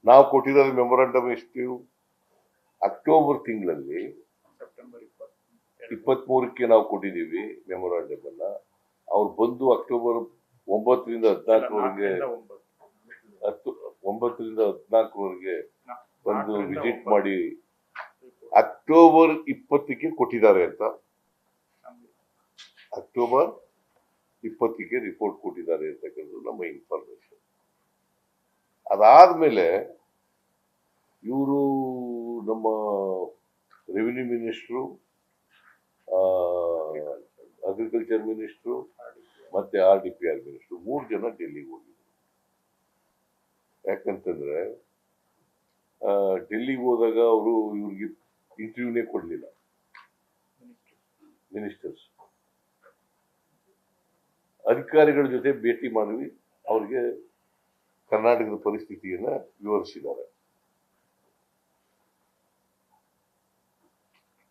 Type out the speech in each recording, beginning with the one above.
ನಾವು ಕೊಟ್ಟಿರೋದು ಮೆಮೊರಾಂಡಮ್ ಎಷ್ಟು ಅಕ್ಟೋಬರ್ ತಿಂಗಳಲ್ಲಿ ಸೆಪ್ಟೆಂಬರ್ 23ಕ್ಕೆ ನಾವು ಕೊಟ್ಟಿದ್ದೀವಿ ಮೆಮೊರಾಂಡಮ್ ಅನ್ನ. ಅವ್ರು ಬಂದು ಅಕ್ಟೋಬರ್ 9ರಿಂದ 14ರವರೆಗೆ 9ರಿಂದ 14ರವರೆಗೆ ಬಂದು ವಿಸಿಟ್ ಮಾಡಿ ಅಕ್ಟೋಬರ್ 20ಕ್ಕೆ ಕೊಟ್ಟಿದ್ದಾರೆ ಅಂತ. ಅಕ್ಟೋಬರ್ 20ಕ್ಕೆ ರಿಪೋರ್ಟ್ ಕೊಟ್ಟಿದ್ದಾರೆ ಅಂತಕ್ಕಂಥದ್ದು ನಮ್ಮ ಇನ್ಫಾರ್ಮೇಶನ್. ಅದಾದ್ಮೇಲೆ ಇವರು ನಮ್ಮ ರೆವಿನ್ಯೂ ಮಿನಿಸ್ಟ್ರು, ಅಗ್ರಿಕಲ್ಚರ್ ಮಿನಿಸ್ಟ್ರು ಮತ್ತೆ RDPR ಮಿನಿಸ್ಟ್ರು 3 ಜನ ಡೆಲ್ಲಿಗೆ ಹೋಗಿದ್ರು. ಯಾಕಂತಂದ್ರೆ ಡೆಲ್ಲಿಗೆ ಹೋದಾಗ ಅವರು ಇವ್ರಿಗೆ ಇಂಟರ್ವ್ಯೂನೇ ಕೊಡ್ಲಿಲ್ಲ ಮಿನಿಸ್ಟರ್ಸ್. ಅಧಿಕಾರಿಗಳ ಜೊತೆ ಭೇಟಿ ಮಾಡಿ ಅವ್ರಿಗೆ ಕರ್ನಾಟಕದ ಪರಿಸ್ಥಿತಿಯನ್ನ ವಿವರಿಸಿದ್ದಾರೆ.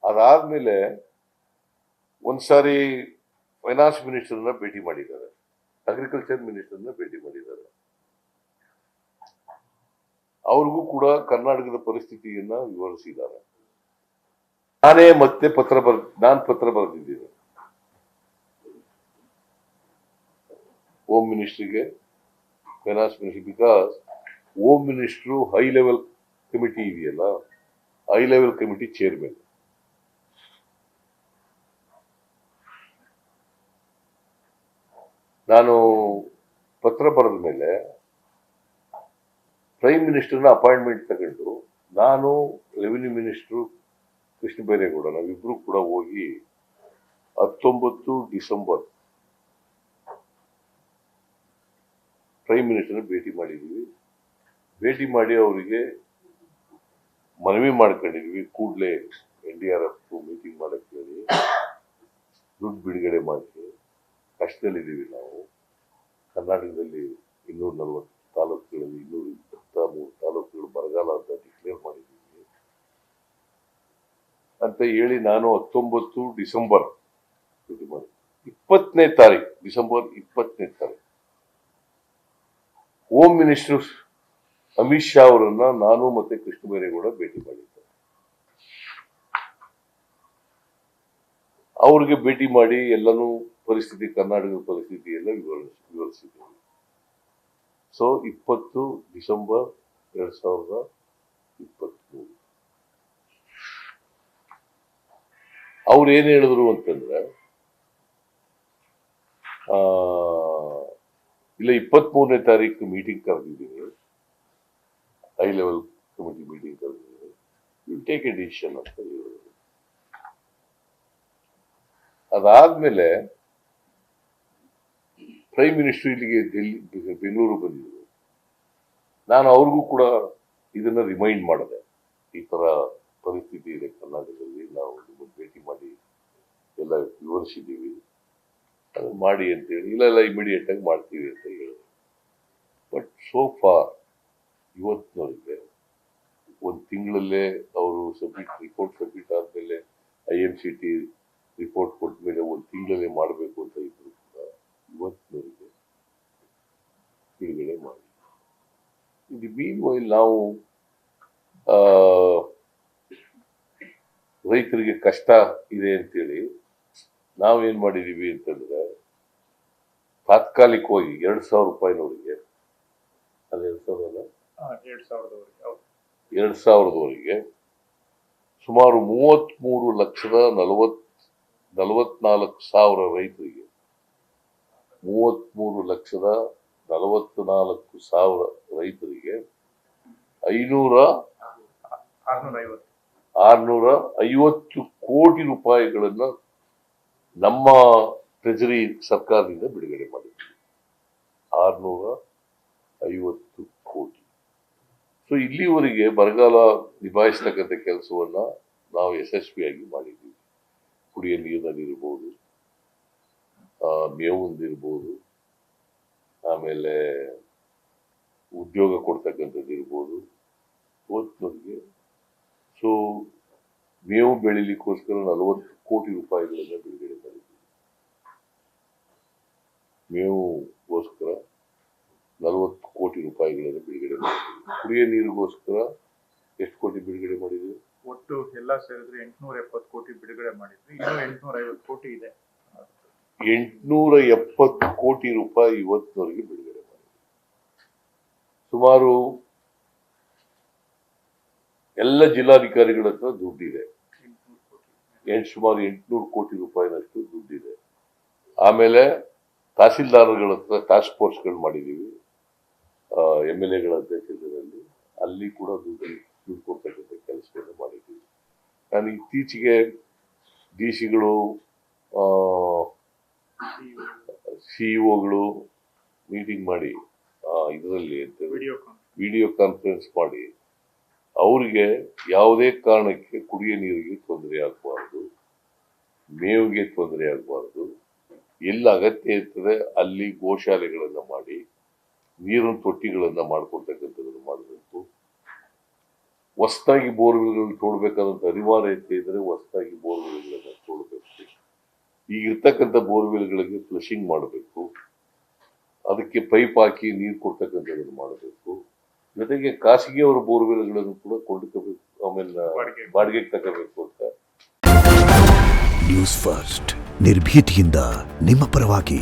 ಅದಾದ್ಮೇಲೆ ಒಂದ್ಸಾರಿ ಫೈನಾನ್ಸ್ ಮಿನಿಸ್ಟರ್ನ ಭೇಟಿ ಮಾಡಿದ್ದಾರೆ, ಅಗ್ರಿಕಲ್ಚರ್ ಮಿನಿಸ್ಟರ್ನ ಭೇಟಿ ಮಾಡಿದ್ದಾರೆ. ಅವ್ರಿಗೂ ಕೂಡ ಕರ್ನಾಟಕದ ಪರಿಸ್ಥಿತಿಯನ್ನ ವಿವರಿಸಿದ್ದಾರೆ. ನಾನೇ ಮತ್ತೆ ನಾನು ಪತ್ರ ಬರೆದಿದ್ದೀನಿ ಹೋಮ್ ಮಿನಿಸ್ಟ್ರಿಗೆ, finance minister. Because home ministry high level committee ಇದೆಯಲ್ಲ, ಹೈ ಲೆವೆಲ್ ಕಮಿಟಿ ಚೇರ್ಮನ್. ನಾನು ಪತ್ರ ಬರೆದ ಮೇಲೆ ಪ್ರೈಮ್ ಮಿನಿಸ್ಟರ್ನ ಅಪಾಯಿಂಟ್ಮೆಂಟ್ ತಗೊಂಡು ನಾನು ರೆವಿನ್ಯೂ ಮಿನಿಸ್ಟ್ರು ಕೃಷ್ಣ ಬೈರೇಗೌಡ ನಾವಿಬ್ರು ಕೂಡ ಹೋಗಿ 19 ಡಿಸೆಂಬರ್ ಪ್ರೈಮ್ ಮಿನಿಸ್ಟರ್ನ ಭೇಟಿ ಮಾಡಿದೀವಿ. ಭೇಟಿ ಮಾಡಿ ಅವರಿಗೆ ಮನವಿ ಮಾಡ್ಕೊಂಡಿದ್ವಿ, ಕೂಡಲೇ NDRF ಮೀಟಿಂಗ್ ಮಾಡಕ್ಕೆ ಹೇಳಿ ದುಡ್ಡು ಬಿಡುಗಡೆ ಮಾಡಿ. ಕಷ್ಟದಲ್ಲಿದ್ದೀವಿ ನಾವು. ಕರ್ನಾಟಕದಲ್ಲಿ 240 ತಾಲೂಕುಗಳಲ್ಲಿ 223 ತಾಲೂಕುಗಳು ಬರಗಾಲ ಅಂತ ಡಿಕ್ಲೇರ್ ಮಾಡಿದ್ದೀವಿ ಅಂತ ಹೇಳಿ ನಾನು 19 ಡಿಸೆಂಬರ್ 20ನೇ ತಾರೀಕು ಡಿಸೆಂಬರ್ 20ನೇ ತಾರೀಕು ಹೋಮ್ ಮಿನಿಸ್ಟರ್ ಅಮಿತ್ ಶಾ ಅವರನ್ನ ನಾನು ಮತ್ತೆ ಕೃಷ್ಣ ಬೈರೇಗೌಡ ಭೇಟಿ ಮಾಡಿದ್ದೆ. ಅವ್ರಿಗೆ ಭೇಟಿ ಮಾಡಿ ಎಲ್ಲನೂ ಪರಿಸ್ಥಿತಿ, ಕರ್ನಾಟಕದ ಪರಿಸ್ಥಿತಿ ಎಲ್ಲ ವಿವರಿಸಿದ್ದೀವಿ. ಸೊ 20 ಡಿಸೆಂಬರ್ 2023 ಅವ್ರು ಏನ್ ಹೇಳಿದ್ರು ಅಂತಂದ್ರೆ, ಇಲ್ಲ 23ನೇ ತಾರೀಕು ಮೀಟಿಂಗ್ ಕರೆದಿದ್ದೀನಿ, ಹೈ ಲೆವೆಲ್ ಕಮಿಟಿ ಮೀಟಿಂಗ್ ಕರೆದಿದ್ದೀನಿ, ಯು ಟೇಕ್ ಎ ಡಿಸಿಷನ್ ಅಂತ ಹೇಳಿದ್ರು. ಅದಾದ್ಮೇಲೆ ಪ್ರೈಮ್ ಮಿನಿಸ್ಟರ್ ಇಲ್ಲಿಗೆ ಬೆಂಗಳೂರು ಬಂದಿದ್ರು. ನಾನು ಅವ್ರಿಗೂ ಕೂಡ ಇದನ್ನ ರಿಮೈಂಡ್ ಮಾಡಿದೆ, ಈ ತರ ಪರಿಸ್ಥಿತಿ ಇದೆ ಕರ್ನಾಟಕದಲ್ಲಿ, ನಾವು ನಿಮ್ಮನ್ನು ಭೇಟಿ ಮಾಡಿ ಎಲ್ಲ ವಿವರಿಸಿದ್ದೀವಿ, ಅದನ್ನ ಮಾಡಿ ಅಂತೇಳಿ. ಇಲ್ಲ ಇಮಿಡಿಯೇಟ್ ಆಗಿ ಮಾಡ್ತೀವಿ ಅಂತ ಹೇಳಿದ್ರು. ಬಟ್ ಸೋ ಫಾರ್ ಇವತ್ತಿನವರೆಗೆ 1 ತಿಂಗಳಲ್ಲೇ ಅವರು ರಿಪೋರ್ಟ್ ಸಬ್ಮಿಟ್ ಆದ್ಮೇಲೆ IMCT ರಿಪೋರ್ಟ್ ಕೊಟ್ಟ ಮೇಲೆ 1 ತಿಂಗಳಲ್ಲೇ ಮಾಡಬೇಕು ಅಂತ ಇದ್ರು ಕೂಡ ಇವತ್ತಿನವರೆಗೆ ಬಿಡುಗಡೆ ಮಾಡಿ. ಇದು ಮೀನ್ವೈಲ್ ನಾವು ರೈತರಿಗೆ ಕಷ್ಟ ಇದೆ ಅಂತೇಳಿ ನಾವೇನ್ ಮಾಡಿದೀವಿ ಅಂತಂದ್ರೆ, ತಾತ್ಕಾಲಿಕವಾಗಿ 2,000 ರೂಪಾಯಿನವರಿಗೆ, ಅದು 2,000ವರೆಗೆ ಸುಮಾರು 33,44,000 ರೈತರಿಗೆ, 33,44,000 ರೈತರಿಗೆ 650 ಕೋಟಿ ರೂಪಾಯಿಗಳನ್ನ ನಮ್ಮ ಟ್ರೆಜರಿ ಸರ್ಕಾರದಿಂದ ಬಿಡುಗಡೆ ಮಾಡಿದ್ದೀವಿ. 650 ಕೋಟಿ. ಸೊ ಇಲ್ಲಿವರೆಗೆ ಬರಗಾಲ ನಿಭಾಯಿಸ್ತಕ್ಕಂಥ ಕೆಲಸವನ್ನ ನಾವು ಯಶಸ್ವಿಯಾಗಿ ಮಾಡಿದ್ದೀವಿ. ಕುಡಿಯ ನೀರಿನಲ್ಲಿರ್ಬೋದು, ಮೇವಿಂದಿರ್ಬೋದು, ಆಮೇಲೆ ಉದ್ಯೋಗ ಕೊಡ್ತಕ್ಕಂಥದ್ದು ಇರ್ಬೋದು ಇವತ್ತಿನವರೆಗೆ. ಸೊ ಮೇವು ಬೆಳಿಲಿಕ್ಕೋಸ್ಕರ 40 ಕೋಟಿ ರೂಪಾಯಿಗಳನ್ನ ಬಿಡುಗಡೆ ಮಾಡಿದ್ದೀವಿ. ಮೇವುಗೋಸ್ಕರ 40 ಕೋಟಿ ರೂಪಾಯಿಗಳನ್ನು ಬಿಡುಗಡೆ ಮಾಡಿದ್ದೀವಿ. ಕುಡಿಯೋ ನೀರಿಗೋಸ್ಕರ ಎಷ್ಟು ಕೋಟಿ ಬಿಡುಗಡೆ ಮಾಡಿದ್ವಿ? ಒಟ್ಟು ಎಲ್ಲ ಸೇರಿದ್ರೆ 870 ಕೋಟಿ ಬಿಡುಗಡೆ ಮಾಡಿದ್ವಿ. ಇನ್ನೂ 850 ಕೋಟಿ ಇದೆ. 870 ಕೋಟಿ ರೂಪಾಯಿ ಇವತ್ತಿನವರೆಗೆ ಬಿಡುಗಡೆ ಮಾಡಿದ್ವಿ. ಸುಮಾರು ಎಲ್ಲ ಜಿಲ್ಲಾಧಿಕಾರಿಗಳ ಹತ್ರ ದುಡ್ಡಿದೆ. ಸುಮಾರು 800 ಕೋಟಿ ರೂಪಾಯಿನಷ್ಟು ದುಡ್ಡಿದೆ. ಆಮೇಲೆ ತಹಸೀಲ್ದಾರ್ಗಳ ಹತ್ರ ಟಾಸ್ಕ್ ಫೋರ್ಸ್ಗಳು ಮಾಡಿದ್ದೀವಿ, MLAಗಳ ಅಧ್ಯಕ್ಷತೆಯಲ್ಲಿ. ಅಲ್ಲಿ ಕೂಡ ದುಡ್ಡು ಕೊಡ್ತಕ್ಕಂಥ ಕೆಲಸವನ್ನು ಮಾಡಿದ್ದೀವಿ. ನಾನು ಇತ್ತೀಚೆಗೆ DC ಗಳು, CEO ಗಳು ಮೀಟಿಂಗ್ ಮಾಡಿ ಇದರಲ್ಲಿ ವಿಡಿಯೋ ಕಾನ್ಫರೆನ್ಸ್ ಮಾಡಿ ಅವರಿಗೆ ಯಾವುದೇ ಕಾರಣಕ್ಕೆ ಕುಡಿಯೋ ನೀರಿಗೆ ತೊಂದರೆ ಆಗಬಾರ್ದು, ಮೇವಿಗೆ ತೊಂದರೆ ಆಗಬಾರ್ದು, ಎಲ್ಲ ಅಗತ್ಯ ಇರ್ತದೆ ಅಲ್ಲಿ ಗೋಶಾಲೆಗಳನ್ನು ಮಾಡಿ ನೀರಿನ ತೊಟ್ಟಿಗಳನ್ನು ಮಾಡ್ಕೊಳ್ತಕ್ಕಂಥದ್ದನ್ನು ಮಾಡಬೇಕು. ಹೊಸದಾಗಿ ಬೋರ್ವೆಲ್ಗಳನ್ನು ತೋಡ್ಬೇಕಾದಂಥ ಅನಿವಾರ್ಯತೆ ಇದ್ದರೆ ಹೊಸದಾಗಿ ಬೋರ್ವೆಲ್ಗಳನ್ನು ತೋಡಬೇಕು. ಈಗಿರ್ತಕ್ಕಂಥ ಬೋರ್ವೆಲ್ಗಳಿಗೆ ಫ್ಲಶಿಂಗ್ ಮಾಡಬೇಕು, ಅದಕ್ಕೆ ಪೈಪ್ ಹಾಕಿ ನೀರು ಕೊಡ್ತಕ್ಕಂಥದ್ದನ್ನು ಮಾಡಬೇಕು. ಜೊತೆಗೆ ಖಾಸಗಿಯವರ ಬೋರ್ವೆಲ್ಗಳನ್ನು ಕೂಡ ಕೊಂಡ್ಕೋಬೇಕು, ಆಮೇಲೆ ಬಾಡಿಗೆಗೆ ತಗೋಬೇಕು ಅಂತ. ನ್ಯೂಸ್ ಫಸ್ಟ್ ನಿರ್ಭೀತಿಯಿಂದ ನಿಮ್ಮ ಪರವಾಗಿ.